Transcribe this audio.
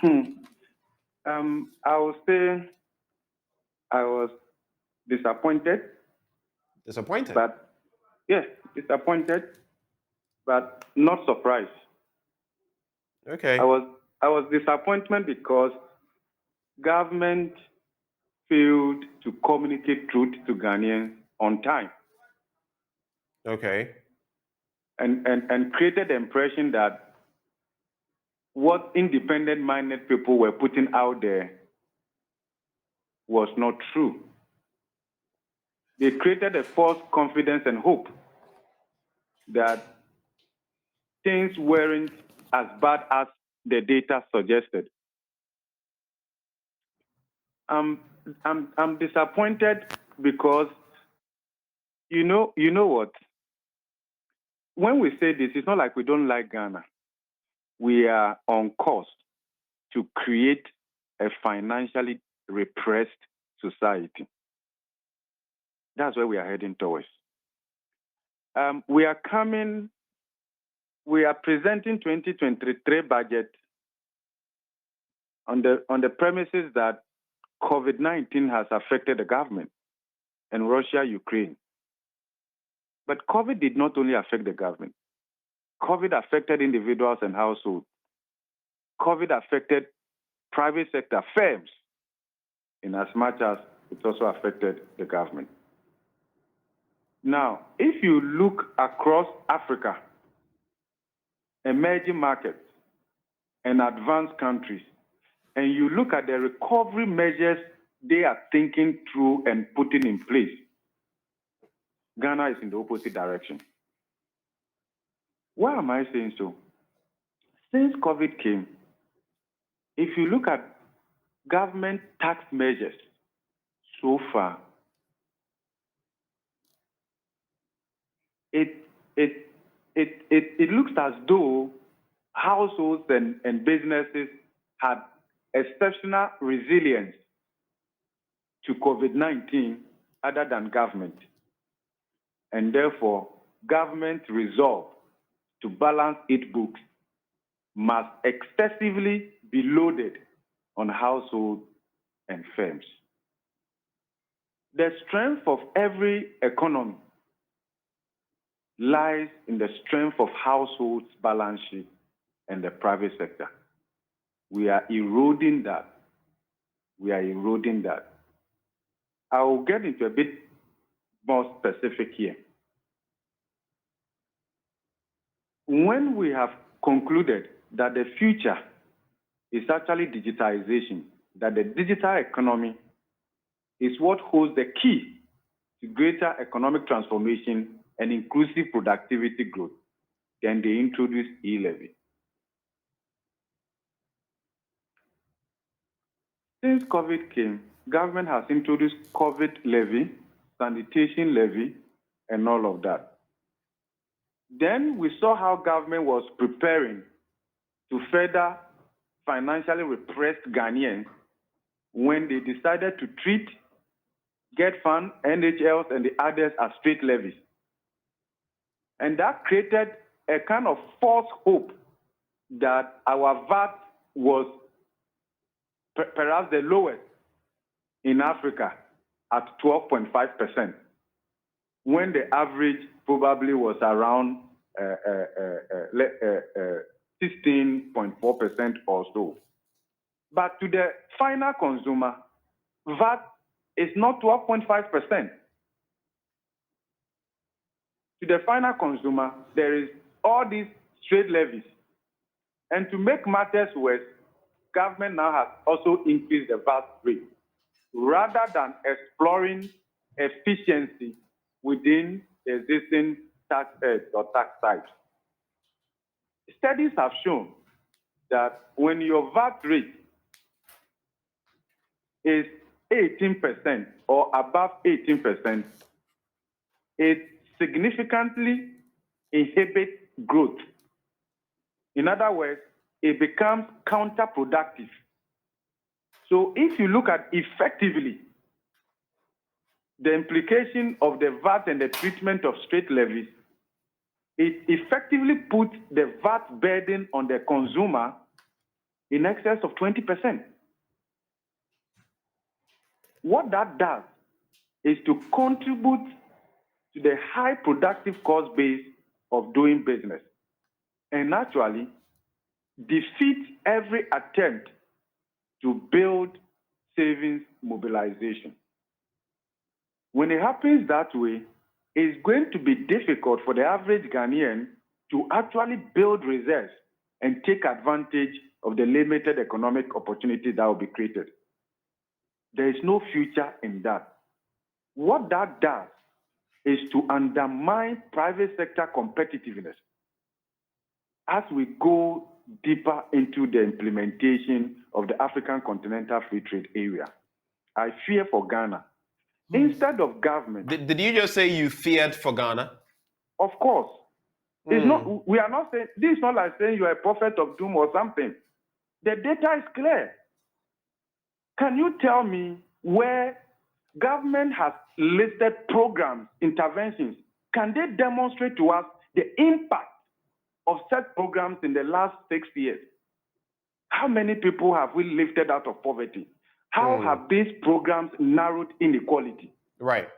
I would say I was disappointed. Disappointed. But yes, disappointed, but not surprised. I Okay. was I was disappointment because government failed to communicate truth to Ghanaians on time Okay. and created the impression that what independent-minded people were putting out there was not true. They created a false confidence and hope that things weren't as bad as the data suggested. I'm I'm disappointed because you know what? When we say this, it's not like we don't like Ghana. We are on course to create a financially repressed society. That's where we are heading towards. We are coming. We are presenting 2023 budget on the premises that COVID-19 has affected the government and Russia, Ukraine. But COVID did not only affect the government. COVID affected individuals and households. COVID affected private sector firms in as much as it also affected the government. Now, if you look across Africa, emerging markets, and advanced countries, and you look at the recovery measures they are thinking through and putting in place, Ghana is in the opposite direction. Why am I saying so? Since COVID came, if you look at government tax measures so far, it looks as though households and businesses had exceptional resilience to COVID-19 other than government. And therefore, government resolve to balance its books must excessively be loaded on households and firms. The strength of every economy lies in the strength of households' balance sheet and the private sector. We are eroding that. We are eroding that. I will get into a bit more specific here. When we have concluded that the future is actually digitization, that the digital economy is what holds the key to greater economic transformation and inclusive productivity growth, then they introduced e-levy. Since COVID came, government has introduced COVID levy, sanitation levy, and all of that. Then we saw how government was preparing to further financially repressed Ghanaians when they decided to treat Get Fund, NHLs, and the others as straight levies. And that created a kind of false hope that our VAT was perhaps the lowest in Africa at 12.5%, when the average probably was around 16.4% or so. But to the final consumer, VAT is not 12.5%. To the final consumer, there is all these straight levies. And to make matters worse, government now has also increased the VAT rate rather than exploring efficiency within the existing tax heads or tax types. Studies have shown that when your VAT rate is 18% or above 18%, it significantly inhibits growth. In other words, it becomes counterproductive. So if you look at effectively the implication of the VAT and the treatment of straight levies, it effectively puts the VAT burden on the consumer in excess of 20%. What that does is to contribute to the high productive cost base of doing business and actually defeat every attempt to build savings mobilization. When it happens that way, it's going to be difficult for the average Ghanaian to actually build reserves and take advantage of the limited economic opportunity that will be created. There is no future in that. What that does is to undermine private sector competitiveness as we go deeper into the implementation of the African Continental Free Trade Area. I fear for Ghana. Instead of government... Did you just say you feared for Ghana? Of course. It's not, we are not saying, this is not like saying you are a prophet of doom or something. The data is clear. Can you tell me where government has listed programs, interventions? Can they demonstrate to us the impact of such programs in the last 6 years? How many people have we lifted out of poverty? How have these programs narrowed inequality? Right.